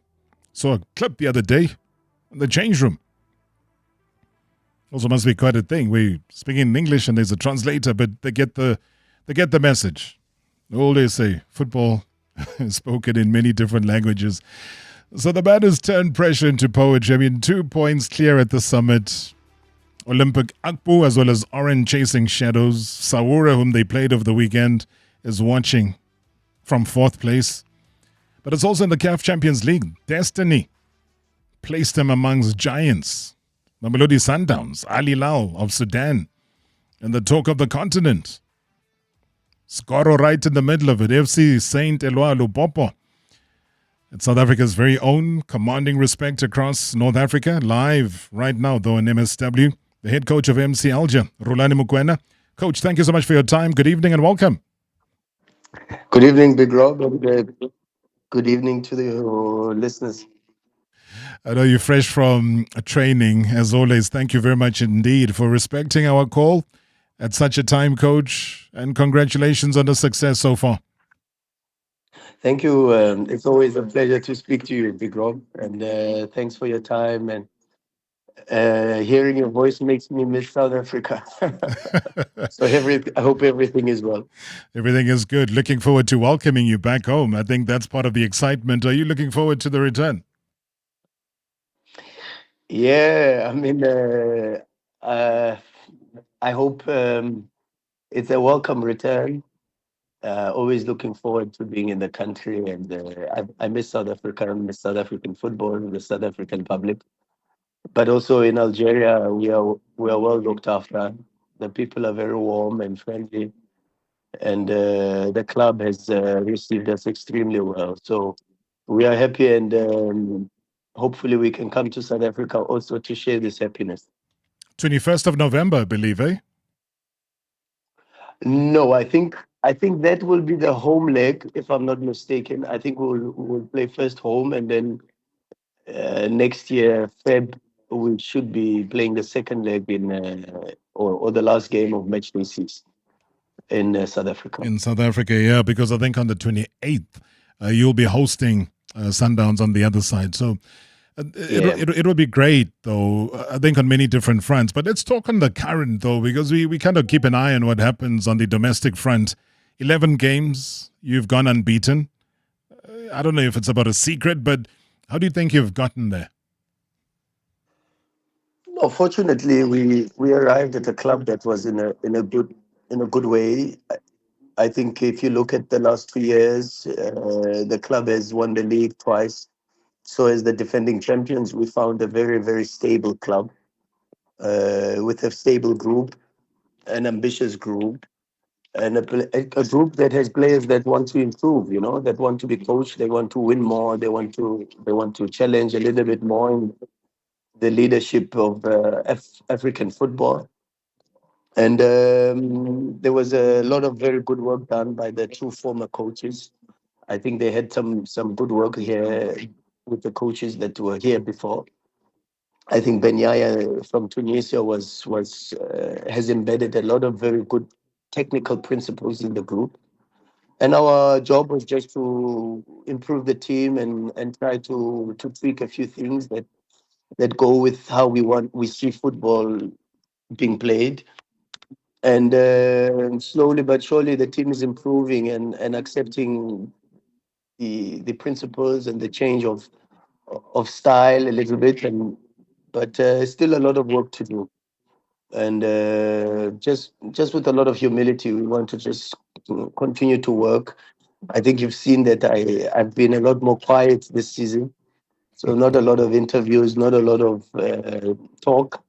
Saw a clip the other day in the change room. Also must be quite a thing. We're speaking in English and there's a translator, but they get the message. All they say, football is spoken in many different languages. So the man has turned pressure into poetry. I mean, 2 points clear at the summit. Olympic Akpu as well as Orange chasing shadows. Saoura, whom they played over the weekend, is watching from 4th place. But it's also in the CAF Champions League. Destiny placed them amongst giants. Mamelodi Sundowns, Al Hilal of Sudan, and the talk of the continent. Skoro right in the middle of it, FC Saint Eloi Lupopo. It's South Africa's very own, commanding respect across North Africa. Live right now, though, in MSW. The head coach of MC Alger, Rulani Mukwena. Coach, thank you so much for your time. Good evening and welcome. Good evening, Big Rob, and good evening to the listeners. I know you're fresh from training, as always. Thank you very much indeed for respecting our call at such a time, Coach, and congratulations on the success so far. Thank you. It's always a pleasure to speak to you, Big Rob, and thanks for your time. And hearing your voice makes me miss South Africa. So I hope everything is well. Everything is good. Looking forward to welcoming you back home. I think that's part of the excitement. Are you looking forward to the return? Yeah, I mean, uh, I hope it's a welcome return. Always looking forward to being in the country, and I miss South Africa, I miss South African football, the South African public. But also in Algeria, we are well looked after. The people are very warm and friendly, and the club has received us extremely well. So we are happy, and hopefully we can come to South Africa also to share this happiness. 21st of November, I believe, eh? No, I think that will be the home leg, if I'm not mistaken. I think we'll play first home, and then next year Feb we should be playing the second leg in or the last game of match day 6 in South Africa. In South Africa, yeah, because I think on the 28th, you'll be hosting Sundowns on the other side. So it will be great, though, I think on many different fronts. But let's talk on the current, though, because we kind of keep an eye on what happens on the domestic front. 11 games, you've gone unbeaten. I don't know if it's about a secret, but how do you think you've gotten there? No, fortunately, we arrived at a club that was in a good way. I think if you look at the last 2 years, the club has won the league twice. So as the defending champions, we found a very, very stable club with a stable group, an ambitious group, and a group that has players that want to improve. That want to be coached. They want to win more. They want to challenge a little bit more in the leadership of African football. And there was a lot of very good work done by the two former coaches. I think they had some good work here with the coaches that were here before. I think Ben Yaya from Tunisia has embedded a lot of very good technical principles in the group. And our job was just to improve the team and try to tweak a few things that go with how we see football being played. And slowly but surely, the team is improving and accepting the principles and the change of style a little bit, but still a lot of work to do. And just with a lot of humility, we want to just continue to work. I think you've seen that I've been a lot more quiet this season, so not a lot of interviews, not a lot of talk.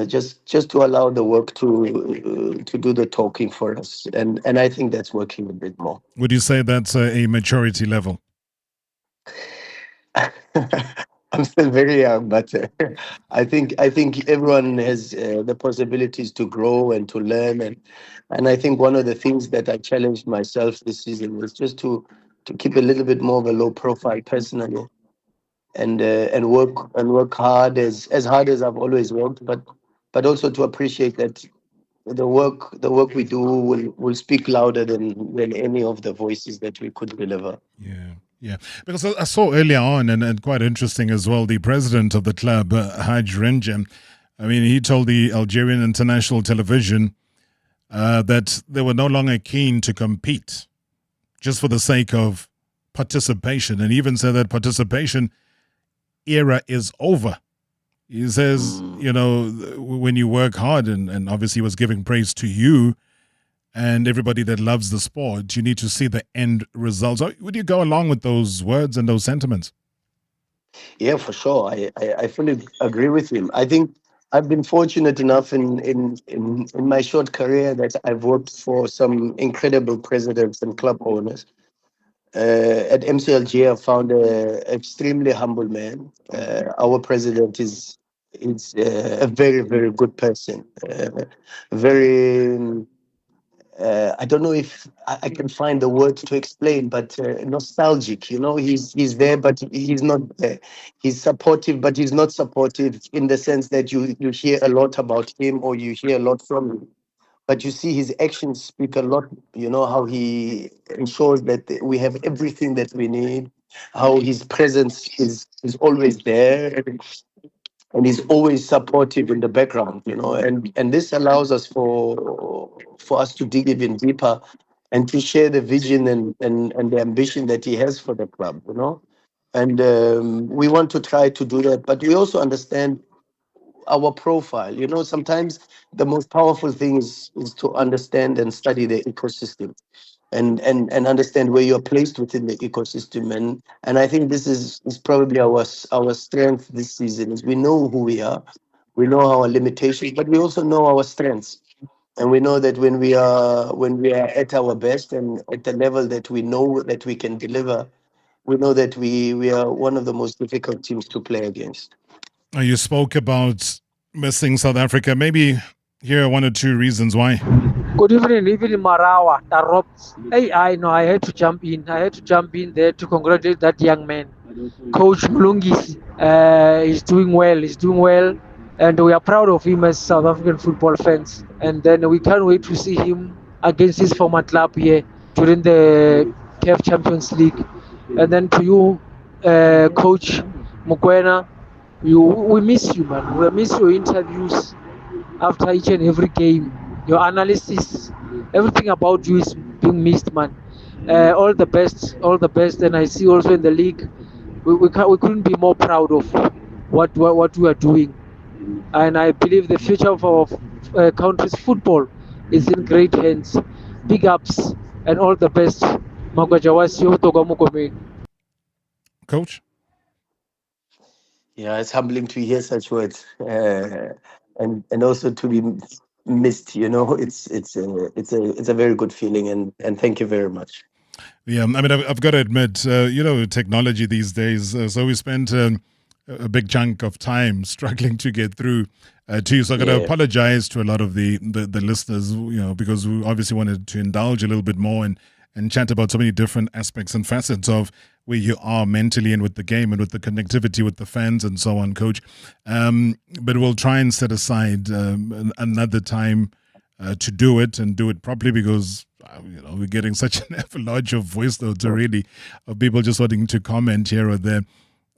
Just to allow the work to do the talking for us, and I think that's working a bit more. Would you say that's a maturity level? I'm still very young, but I think everyone has the possibilities to grow and to learn, and I think one of the things that I challenged myself this season was just to keep a little bit more of a low profile personally, and work hard as I've always worked, but also to appreciate that the work we do will speak louder than any of the voices that we could deliver. Yeah, because I saw earlier on, and quite interesting as well, the president of the club, Haj Renjem, I mean, he told the Algerian International Television that they were no longer keen to compete just for the sake of participation, and even said that participation era is over. He says, when you work hard, and obviously was giving praise to you and everybody that loves the sport, you need to see the end results. Would you go along with those words and those sentiments? Yeah, for sure. I fully agree with him. I think I've been fortunate enough in my short career that I've worked for some incredible presidents and club owners. At MCLG, I found an extremely humble man. Our president is a very, very good person. Very, I don't know if I can find the words to explain, but nostalgic. He's there, but he's not there. He's supportive, but he's not supportive in the sense that you hear a lot about him or you hear a lot from him. But you see his actions speak a lot. How he ensures that we have everything that we need, how his presence is always there, and he's always supportive in the background. And this allows us for us to dig even deeper and to share the vision and the ambition that he has for the club. And we want to try to do that, but we also understand our profile. Sometimes the most powerful thing is to understand and study the ecosystem and understand where you're placed within the ecosystem. And I think this is probably our strength this season is we know who we are, we know our limitations, but we also know our strengths. And we know that when we are at our best and at the level that we know that we can deliver, we know that we are one of the most difficult teams to play against. You spoke about missing South Africa. Maybe here are one or two reasons why. Good evening, Marawa, Tarop. Hey, I know I had to jump in. I had to jump in there to congratulate that young man, Coach Mulungis. He's doing well. He's doing well, and we are proud of him as South African football fans. And then we can't wait to see him against his former club here during the CAF Champions League. And then to you, Coach Mukwena, we miss you, man. We miss your interviews after each and every game. Your analysis, everything about you is being missed, man. All the best, all the best. And I see also in the league, we couldn't be more proud of what we are doing. And I believe the future of our country's football is in great hands. Big ups and all the best. Coach? Yeah, it's humbling to hear such words, and also to be missed. It's a very good feeling, and thank you very much. Yeah, I mean, I've got to admit, technology these days. So we spent a big chunk of time struggling to get through to you. So I got to apologize to a lot of the listeners, because we obviously wanted to indulge a little bit more and chat about so many different aspects and facets of where you are mentally and with the game and with the connectivity with the fans and so on, Coach. But we'll try and set aside another time to do it and do it properly, because we're getting such an avalanche of voice notes already of people just wanting to comment here or there.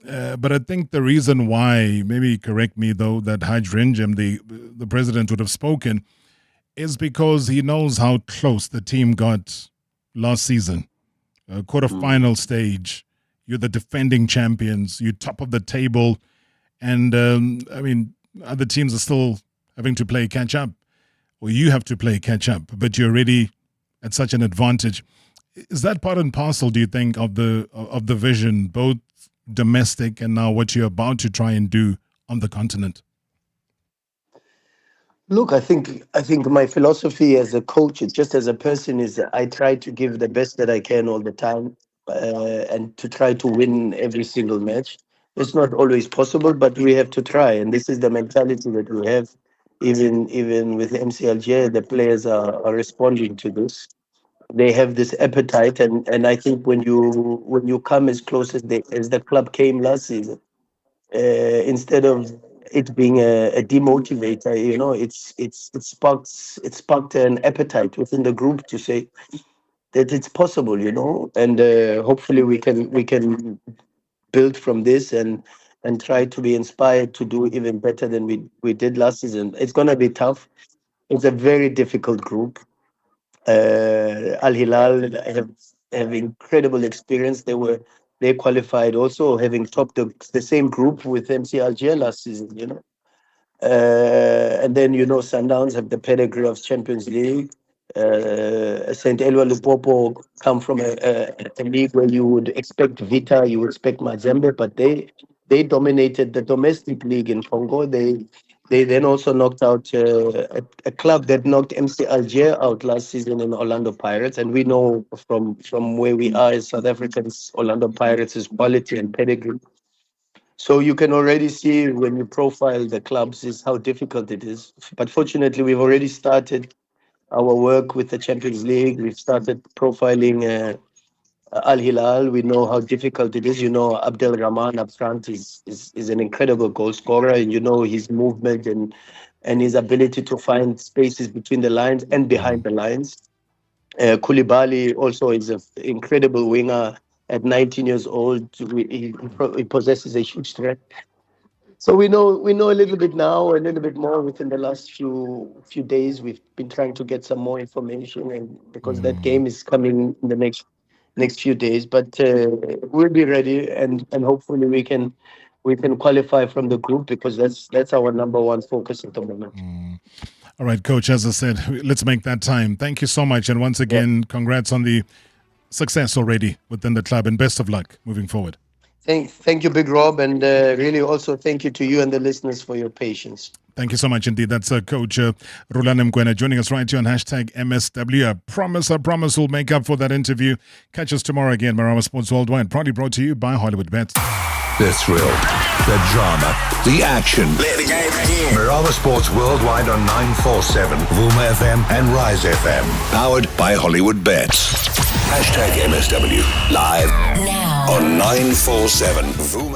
But I think the reason why, maybe correct me though, that Haj Rinjam, the president, would have spoken is because he knows how close the team got last season. Quarterfinal stage, you're the defending champions, you're top of the table, and other teams are still having to play catch up, or you have to play catch up, but you're already at such an advantage. Is that part and parcel, do you think, of the vision, both domestic and now what you're about to try and do on the continent? Look, I think my philosophy as a coach, just as a person, is I try to give the best that I can all the time, and to try to win every single match. It's not always possible, but we have to try, and this is the mentality that we have. Even with MCLJ, the players are responding to this. They have this appetite, and I think when you come as close as the club came last season, instead of it being a demotivator, it sparked an appetite within the group to say that it's possible, and hopefully we can build from this and try to be inspired to do even better than we did last season. It's gonna be tough. It's a very difficult group. Al Hilal have incredible experience. They qualified also, having topped the same group with MC Alger last season. And then Sundowns have the pedigree of Champions League. St. Eloi Lupopo come from a league where you would expect Vita, you would expect Mazembe, but they dominated the domestic league in Congo. They then also knocked out a club that knocked MC Alger out last season in Orlando Pirates. And we know from where we are as South Africans, Orlando Pirates is quality and pedigree. So you can already see when you profile the clubs is how difficult it is. But fortunately, we've already started our work with the Champions League. We've started profiling Al Hilal. We know how difficult it is. Abdel Rahman up front is an incredible goal scorer, and his movement and his ability to find spaces between the lines and behind the lines. Koulibaly also is an incredible winger at 19 years old. He possesses a huge threat. So we know a little bit now, a little bit more within the last few days. We've been trying to get some more information, and because that game is coming in the next few days. But we'll be ready, and hopefully we can qualify from the group, because that's our number one focus at the moment. All right, Coach, as I said, let's make that time. Thank you so much. And once again, congrats on the success already within the club, and best of luck moving forward. Thank you, Big Rob, and really also thank you to you and the listeners for your patience. Thank you so much indeed. That's Coach Rulani Mkwena joining us right here on #MSW. I promise we'll make up for that interview. Catch us tomorrow again, Marawa Sports Worldwide, proudly brought to you by Hollywood Bet. The thrill, the drama, the action. Let the game begin. Marawa Sports Worldwide on 947, Vuma FM and Rise FM. Powered by Hollywood Bets. #MSW. Live now on 947 Vuma.